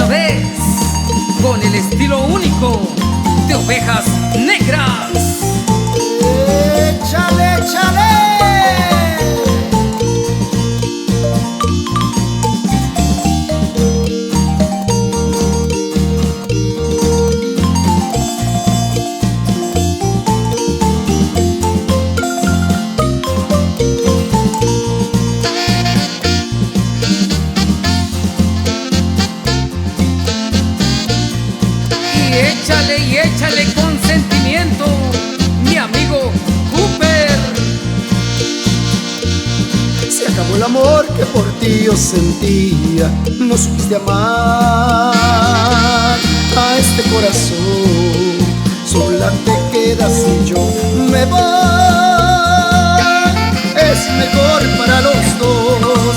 vez con el estilo único de Ovejas Negras. ¡Échale, échale! Y échale con sentimiento, mi amigo Cooper. Se acabó el amor que por ti yo sentía. No supiste amar a este corazón. Sola te quedas y yo me voy. Es mejor para los dos.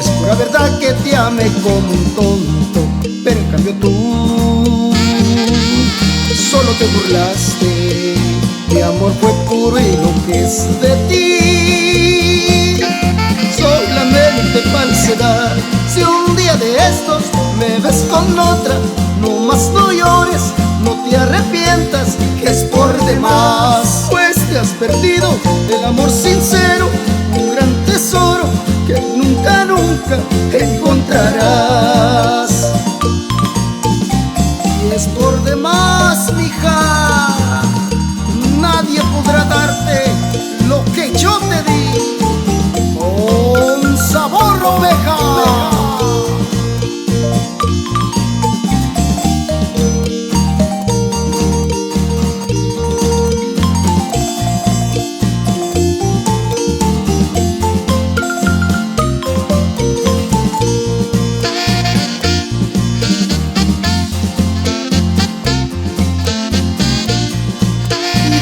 Es pura verdad que te amé como un tonto, pero en cambio tú solo te burlaste. Mi amor fue puro y lo que es de ti solamente falsedad. Si un día de estos me ves con otra, no más no llores, no te arrepientas, que es por demás. Pues te has perdido el amor sincero, un gran tesoro que nunca, nunca encontrarás. Y es por demás, mija, nadie podrá darte lo que yo te di. Con sabor, oveja.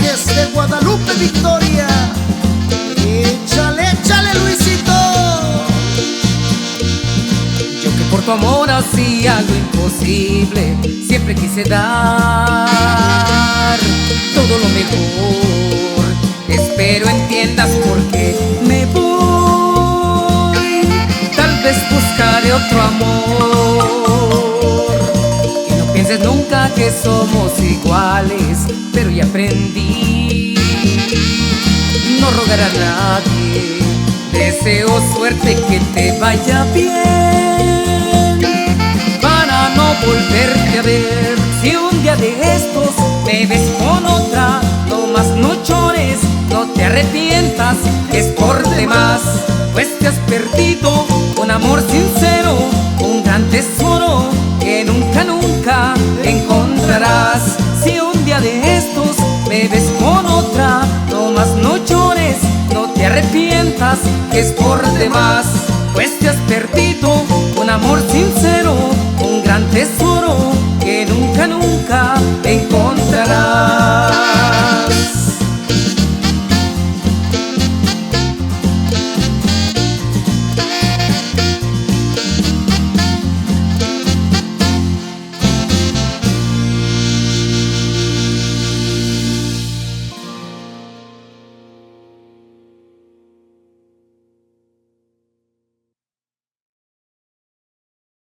Desde Guadalupe, Victoria, échale, échale, Luisito. Yo que por tu amor hacía lo imposible, siempre quise dar todo lo mejor. Espero entiendas por qué me voy. Tal vez buscaré otro amor. Y no pienses nunca que somos iguales, pero ya aprendí no rogar a nadie. Deseo suerte, que te vaya bien, para no volverte a ver. Si un día de estos me ves con otra, no más no llores, no te arrepientas, es por demás. Pues te has perdido un amor sincero, un gran tesoro que nunca, nunca encontrarás. Si un día de estos me ves con otra, no más no llores, no te arrepientas, que es por demás. Pues te has perdido un amor sincero, un gran tesoro que nunca, nunca encontrarás.